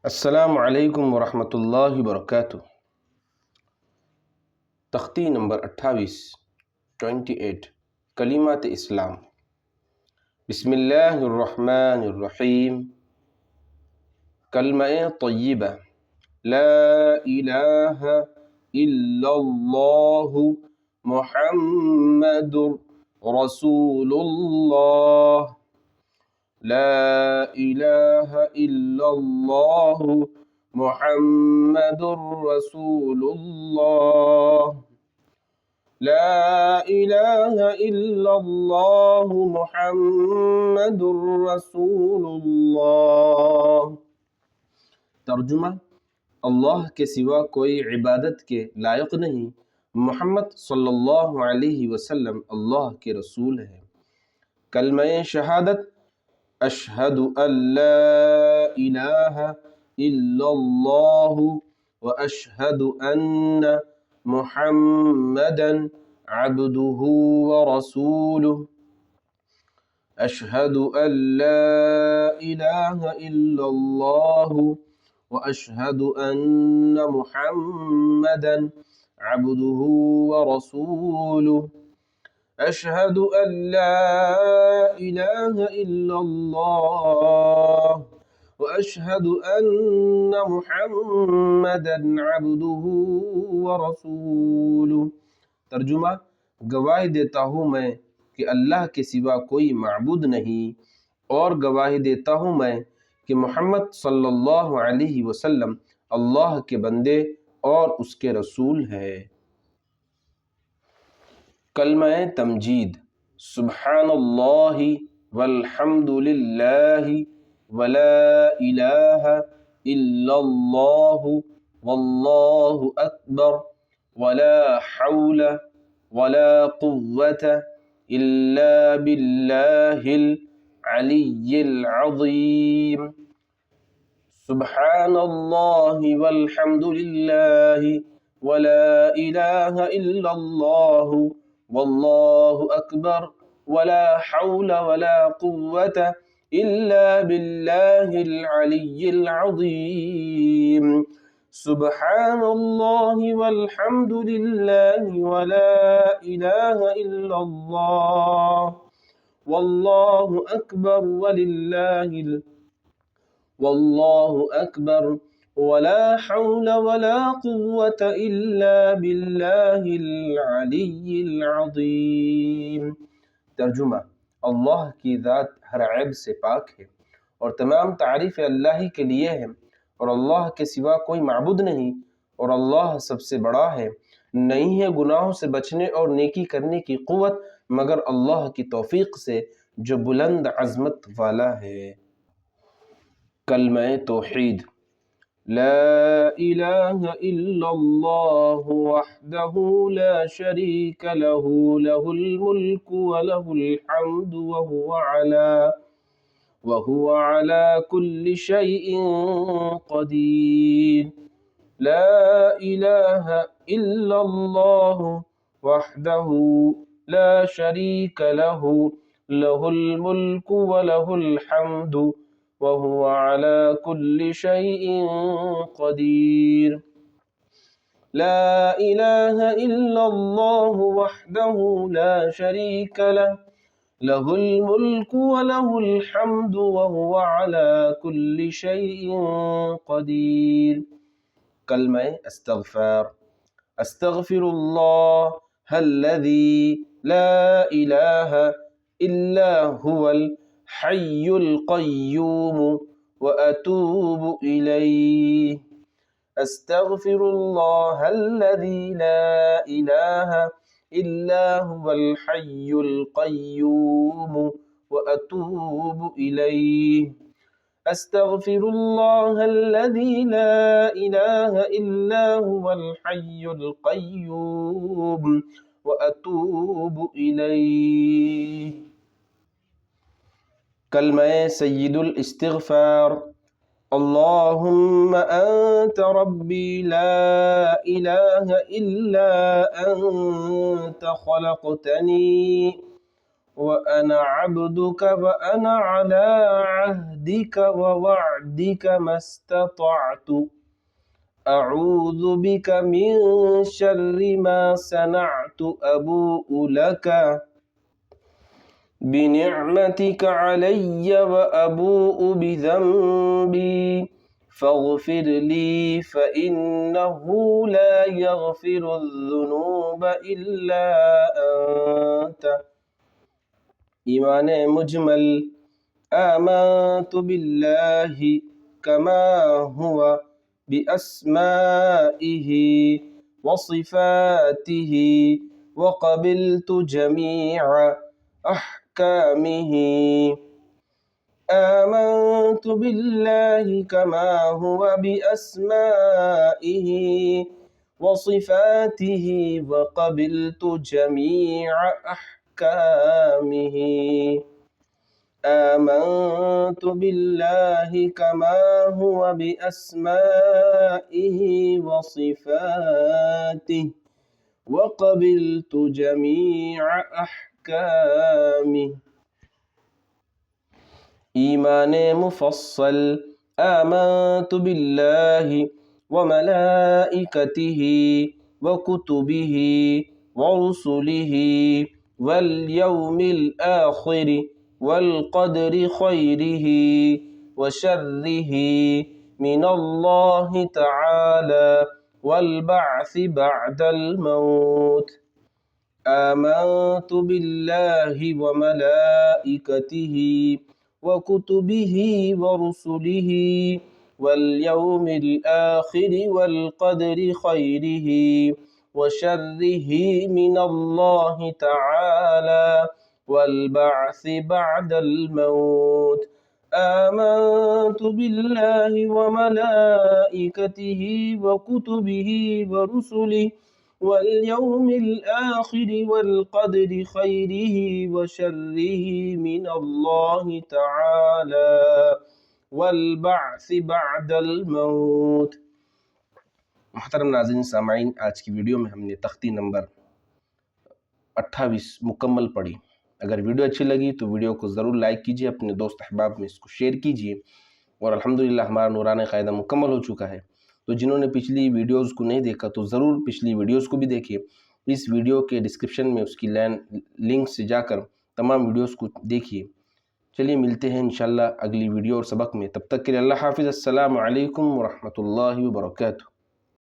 अस्सलामु अलैकुम वरहमतुल्लाहि वबरकातुहू। तख्ती नंबर 28 कलिमात इस्लाम। बिस्मिल्लाहिर्रहमानिर्रहीम। कलमा तय्यबा ला इलाहा इल्लल्लाहु मुहम्मदुर रसूलुल्लाह। ला इलाहा इल्लल्लाहु मुहम्मदुर रसूलुल्लाह। ला इलाहा इल्लल्लाहु मुहम्मदुर रसूलुल्लाह। तर्जुमा, अल्लाह के सिवा कोई इबादत के लायक नहीं, मोहम्मद सल्लल्लाहु अलैहि वसल्लम अल्लाह के रसूल हैं। कलमा शहादत अशहदु अल्ला इलाहा इल्लल्लाहु व अशहदु अन्ना मुहम्मदन अब्दुहु व रसूलुहु। अशहदु अल्ला इलाहा इल्लल्लाहु व अशहदु अन्ना मुहम्मदन अब्दुहु व रसूलुहु। अशहदु अल्ला इलाहा इल्लल्लाह व अशहदु अन्ना मुहम्मदन अब्दुहु व रसूलुहु। तर्जुमा, गवाही देता हूँ मैं कि अल्लाह के सिवा कोई माबूद नहीं, और गवाही देता हूँ मैं कि मोहम्मद सल्लल्लाहु अलैहि वसल्लम अल्लाह के बंदे और उसके रसूल है। कलमा तमजीद सुब्हानल्लाहि वल्हम्दुलिल्लाहि वला इलाहा इल्लल्लाहु वल्लाहु अकबर वला हौला वला कुव्वता इल्ला बिल्लाहिल अलिय्यिल अज़ीम। सुब्हानल्लाहि वल्हम्दुलिल्लाहि वला इलाहा इल्लल्लाहु वल्लाहु अकबर वला हौला वला कुव्वता इल्ला बिल्लाहिल अलिय्यिल अज़ीम। सुब्हानल्लाहि वल्हम्दुलिल्लाहि वला इलाहा इल्लल्लाह वल्लाहु अकबर वल्लाहु अकबर वला हौला वला कुव्वता इल्ला बिल्लाहिल अलिय्यिल अज़ीम। तर्जुमा, अल्लाह की ज़ात हर ऐब से पाक है और तमाम तारीफ़ अल्लाह ही के लिए है, और अल्लाह के सिवा कोई माबूद नहीं, और अल्लाह सबसे बड़ा है। नहीं है गुनाहों से बचने और नेकी करने की क़ुव्वत मगर अल्लाह की तौफ़ीक़ से जो बुलंद अज़मत वाला है। कलमा तौहीद ला इलाहा इल्लल्लाहु वहदहु ला शरीक लहु लहुल मुल्कु व लहुल हम्दु व हुवा अला कुल्लि शैइन क़दीर। ला इलाहा इल्लल्लाहु वहदहु ला शरीक लहु लहुल मुल्कु व लहुल हम्दु व हुवा अला कुल्लि शैइन क़दीर। ला इलाहा इल्लल्लाहु वहदहु ला शरीक लहु लहुल मुल्कु व लहुल हम्दु व हुवा अला कुल्लि शैइन क़दीर। कलमा इस्तग़फ़ार अस्तग़फ़िरुल्लाहल्लज़ी ला इलाहा इल्ला हुवल हय्युल क़य्यूम व अतूबु इलैहि। अस्तग़फ़िरुल्लाहल्लज़ी ला इलाहा इल्ला हुवल हय्युल क़य्यूम व अतूबु इलैहि। अस्तग़फ़िरुल्लाहल्लज़ी ला इलाहा इल्ला हुवल हय्युल क़य्यूम व अतूबु इलैहि। कलमा सय्यिदुल इस्तिग़फ़ार अल्लाहुम्मा अंत रब्बी ला इलाहा इल्ला अंत ख़लक़तनी वअना अब्दुक वअना अला अहदिक व वअदिक मस्ततअतु अऊज़ु बिक मिन शर्रि मा सनअतु अबूउ लक बिनिअमतिक अलय्य व अबूउ बिज़ंबी फ़ग़फ़िर ली फ़इन्नहु ला यग़फ़िरुज़्ज़ुनूब इल्ला अंत। ईमान मुजमल आमन्तु बिल्लाहि कमा हुवा बिअस्माइहि व सिफ़ातिहि व क़बिलतु जमीअ अहकामिहि। آمنت بالله كما هو بأسمائه وصفاته وقبلت جميع أحكامه. آمنت بالله كما هو بأسمائه وصفاته وقبلت جميع أحكامه. ईमान मुफस्सल आमन्तु बिल्लाहि व मलाइकतिहि व कुतुबिहि व रुसुलिहि वल यौमिल आखिर वल क़द्रि खैरिहि व शर्रिहि मिनल्लाहि तआला वल बअस बअदल मौत। आमन्तु बिल्लाहि व मलाइकतिहि व कुतुबिहि व रुसुलिहि वल यौमिल आखिर वल क़द्रि खैरिहि व शर्रिहि मिनल्लाहि तआला वल बअस बअदल मौत। आमन्तु बिल्लाहि व मलाइकतिहि व कुतुबिहि व रुसुलिहि वल यौमिल आखिर वल क़द्रि खैरिहि व शर्रिहि मिनल्लाहि तआला वल बअस बअदल मौत। मुहतरम नाज़रीन सामाईन, आज की वीडियो में हमने तख्ती नंबर 28 मुकम्मल पढ़ी। अगर वीडियो अच्छी लगी तो वीडियो को ज़रूर लाइक कीजिए, अपने दोस्त अहबाब में इसको शेयर कीजिए। और अल्हम्दुलिल्लाह हमारा नूरानी क़ायदा मुकम्मल हो चुका है। तो जिन्होंने पिछली वीडियोज़ को नहीं देखा तो ज़रूर पिछली वीडियोज़ को भी देखिए। इस वीडियो के डिस्क्रिप्शन में उसकी लिंक से जाकर तमाम वीडियोज़ को देखिए। चलिए मिलते हैं इंशाअल्लाह अगली वीडियो और सबक में। तब तक के लिए अल्लाह हाफ़िज़। अस्सलामु अलैकुम व रहमतुल्लाहि व बरकातुहू।